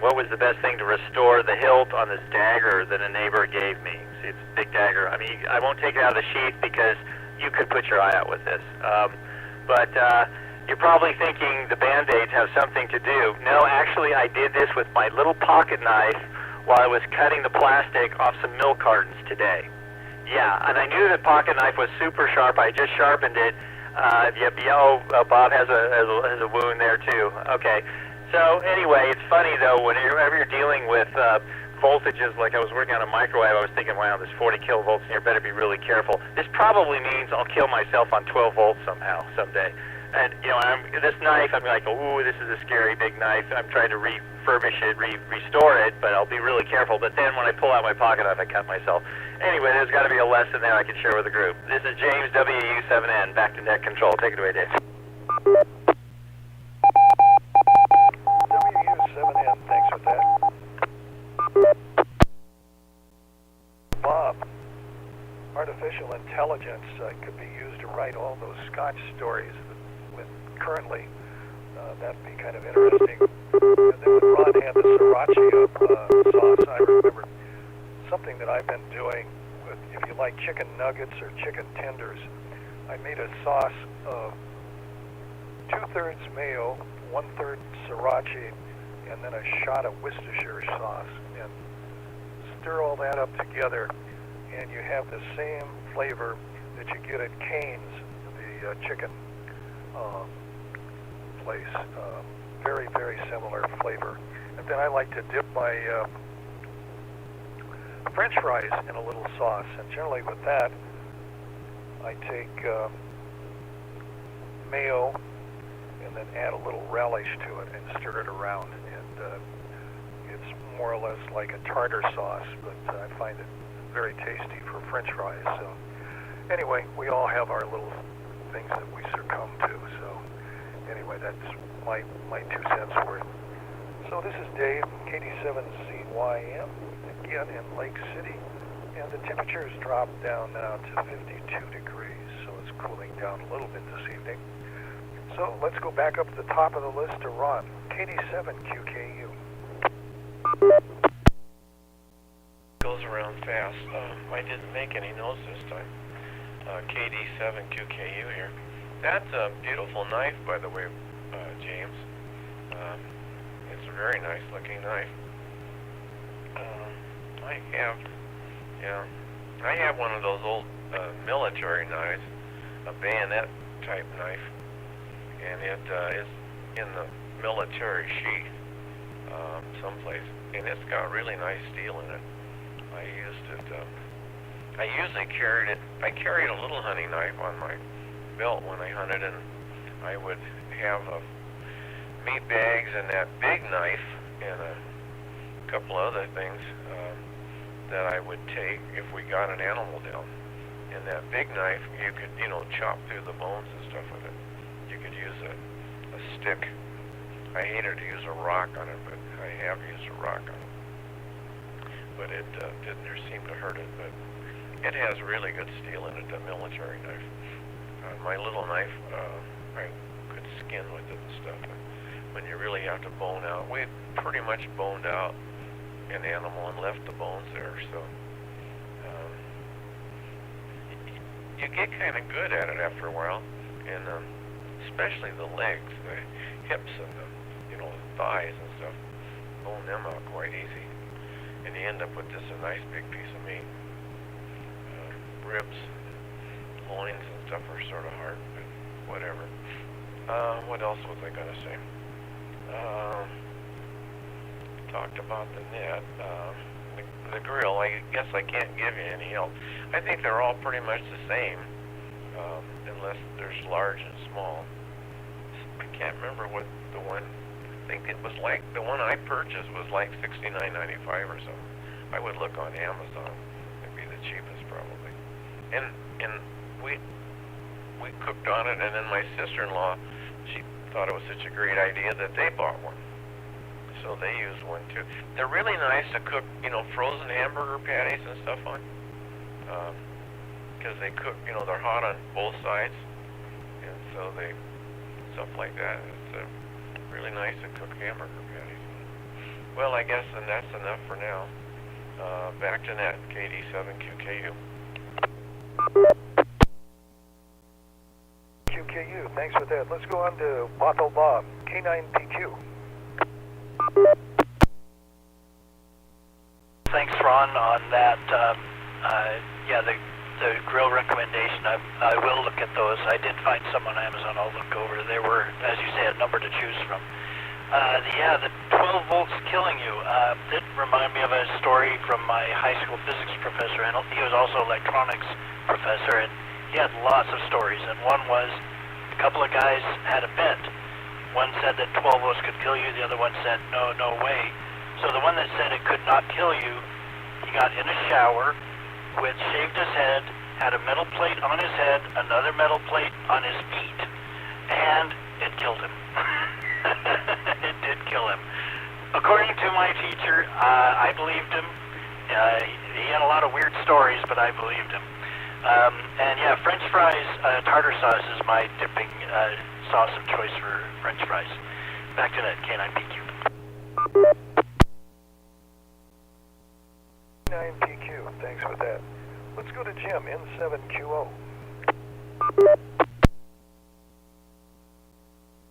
what was the best thing to restore the hilt on this dagger that a neighbor gave me? See, it's a big dagger. I mean, I won't take it out of the sheath because you could put your eye out with this. But you're probably thinking the Band-Aids have something to do. No, actually, I did this with my little pocket knife while I was cutting the plastic off some milk cartons today. Yeah, and I knew the pocket knife was super sharp. I just sharpened it. Bob has a wound there too. Okay. So anyway, it's funny though, whenever you're dealing with voltages, like I was working on a microwave, I was thinking, wow, there's 40 kilovolts in here, better be really careful. This probably means I'll kill myself on 12 volts somehow, someday. And, you know, this knife, I'm like, ooh, this is a scary big knife. I'm trying to refurbish it, restore it, but I'll be really careful. But then when I pull out my pocket knife, I cut myself. Anyway, there's got to be a lesson there I can share with the group. This is James, WW7N, back to net control. Take it away, Dave. WW7N, thanks for that. Bob, artificial intelligence could be used to write all those Scotch stories with currently. That'd be kind of interesting. And then when Ron had the sriracha sauce, I remember something that I've been doing with, if you like chicken nuggets or chicken tenders, I made a sauce of 2/3 mayo, 1/3 sriracha, and then a shot of Worcestershire sauce, and stir all that up together, and you have the same flavor that you get at Cane's, the chicken place. Very, very similar flavor. And then I like to dip my French fries in a little sauce, and generally with that, I take mayo and then add a little relish to it and stir it around. And it's more or less like a tartar sauce, but I find it very tasty for French fries. So anyway, we all have our little things that we succumb to. So anyway, that's my 2 cents worth. So this is Dave, KD7ZYM, again in Lake City, and the temperature's dropped down now to 52 degrees, so it's cooling down a little bit this evening. So let's go back up to the top of the list to Ron, KD7QKU. Goes around fast. I didn't make any notes this time. KD7QKU here. That's a beautiful knife, by the way, James. It's a very nice looking knife. I have one of those old military knives, a bayonet type knife, and it is in the military sheath someplace, and it's got really nice steel in it. I used it. I usually carried it. I carried a little hunting knife on my belt when I hunted, and I would have meat bags and that big knife and a couple other things that I would take if we got an animal down. And that big knife, you could, chop through the bones and stuff with it. You could use a stick. I hated to use a rock on it, but I have used a rock on it. But it didn't seem to hurt it. But it has really good steel in it, the military knife. My little knife, I could skin with it and stuff. But when you really have to bone out, we pretty much boned out an animal and left the bones there. So you get kind of good at it after a while, and especially the legs, the hips, and the thighs and stuff. Bone them out quite easy, and you end up with just a nice big piece of meat. Ribs, loins, and stuff are sort of hard, but whatever. What else was I gonna say? Talked about the net, the grill. I guess I can't give you any help. I think they're all pretty much the same, unless there's large and small. I can't remember what the one. I think it was like the one I purchased was like $69.95 or something. I would look on Amazon. It'd be the cheapest probably. And we cooked on it, and then my sister-in-law, she thought it was such a great idea that they bought one. So they used one too. They're really nice to cook, frozen hamburger patties and stuff on, because they cook, they're hot on both sides, and so stuff like that. It's really nice to cook hamburger patties. Well, I guess then that's enough for now. Back to net, KD7QKU. QKU, thanks for that. Let's go on to Bottle Bob, K9PQ. Thanks, Ron, on that. The grill recommendation, I will look at those. I did find some on Amazon I'll look over. There were, as you say, a number to choose from. The 12 volts killing you. It reminded me of a story from my high school physics professor, and he was also electronics professor, and he had lots of stories. And one was a couple of guys had a bet. One said that 12 volts could kill you. The other one said, no, no way. So the one that said it could not kill you, he got in a shower, shaved his head, had a metal plate on his head, another metal plate on his feet, and it killed him. It did kill him. According to my teacher, I believed him. He had a lot of weird stories, but I believed him. And yeah, French fries, tartar sauce is my dipping sauce of choice for French fries. Back to that K9PQ. 9PQ, thanks for that. Let's go to Jim, N7QO.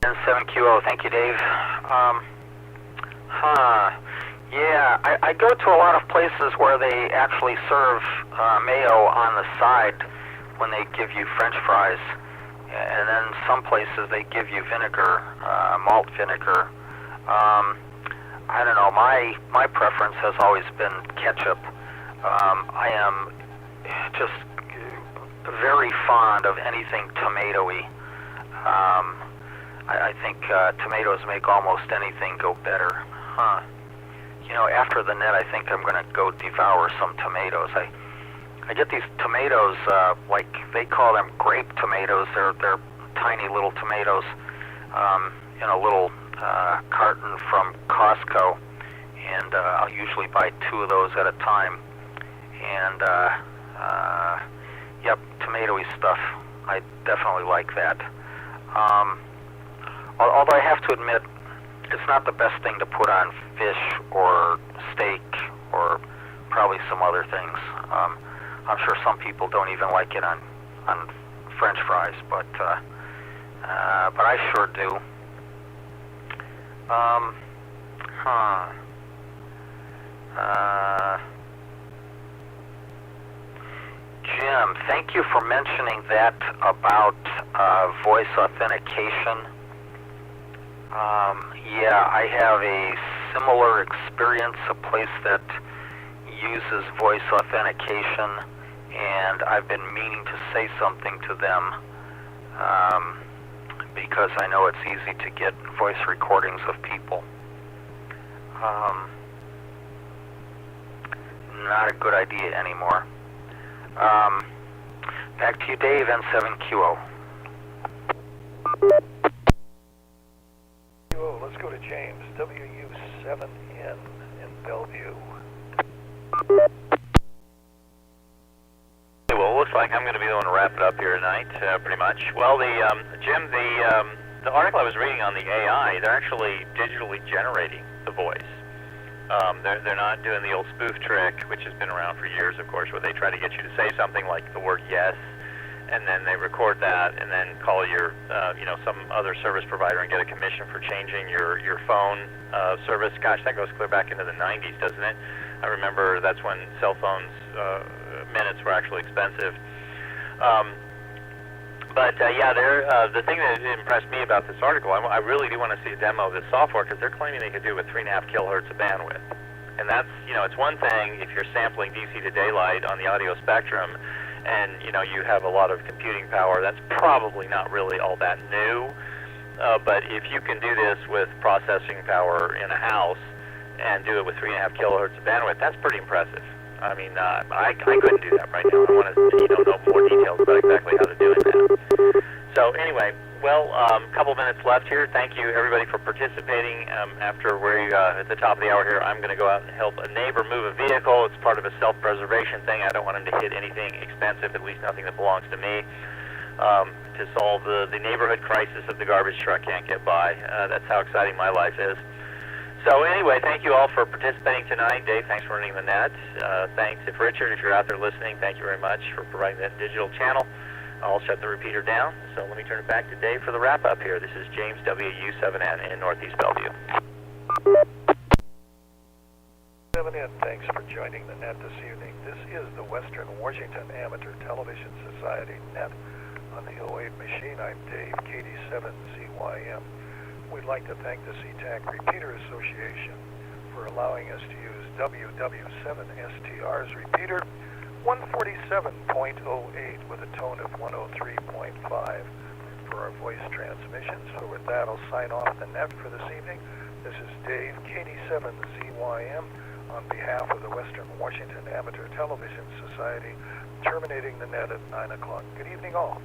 N7QO, thank you, Dave. Yeah, I go to a lot of places where they actually serve mayo on the side when they give you French fries, and then some places they give you vinegar, malt vinegar. I don't know, my preference has always been ketchup. I am just very fond of anything tomatoey. I think tomatoes make almost anything go better. You know, after the net, I think I'm going to go devour some tomatoes. I get these tomatoes, like they call them grape tomatoes. They're tiny little tomatoes in a little carton from Costco, and I'll usually buy 2 of those at a time. And yep, tomatoey stuff. I definitely like that. Although I have to admit, it's not the best thing to put on fish or steak or probably some other things. I'm sure some people don't even like it on French fries, but I sure do. Jim, thank you for mentioning that about voice authentication. Yeah, I have a similar experience, a place that uses voice authentication, and I've been meaning to say something to them because I know it's easy to get voice recordings of people. Not a good idea anymore. Back to you, Dave, N7QO. Let's go to James, WW7N in Bellevue. Well, it looks like I'm going to be the one to wrap it up here tonight, pretty much. Well, Jim, the article I was reading on the AI, they're actually digitally generating the voice. They're not doing the old spoof trick, which has been around for years, of course, where they try to get you to say something like the word yes, and then they record that, and then call your, some other service provider and get a commission for changing your phone service. Gosh, that goes clear back into the 90s, doesn't it? I remember that's when cell phones minutes were actually expensive. The thing that impressed me about this article, I really do want to see a demo of this software, because they're claiming they could do it with 3.5 kilohertz of bandwidth. And that's, it's one thing if you're sampling DC to daylight on the audio spectrum, and you have a lot of computing power. That's probably not really all that new. But if you can do this with processing power in a house and do it with 3.5 kilohertz of bandwidth, that's pretty impressive. I mean, I couldn't do that right now. I want to know more details about exactly how they're doing that. So anyway, well, a couple minutes left here. Thank you, everybody, for participating. After we're at the top of the hour here, I'm going to go out and help a neighbor move a vehicle. It's part of a self-preservation thing. I don't want him to hit anything expensive, at least nothing that belongs to me, to solve the neighborhood crisis of the garbage truck can't get by. That's how exciting my life is. So anyway, thank you all for participating tonight. Dave, thanks for running the net. Thanks. If Richard, if you're out there listening, thank you very much for providing that digital channel. I'll shut the repeater down. So let me turn it back to Dave for the wrap-up here. This is James WU7N in Northeast Bellevue. 7N, thanks for joining the net this evening. This is the Western Washington Amateur Television Society net on the 08 machine. I'm Dave, KD7ZYM. We'd like to thank the SeaTac Repeater Association for allowing us to use WW7STR's repeater 147.08 with a tone of 103.5 for our voice transmissions. So with that, I'll sign off the net for this evening. This is Dave, KD7ZYM, on behalf of the Western Washington Amateur Television Society, terminating the net at 9 o'clock. Good evening, all.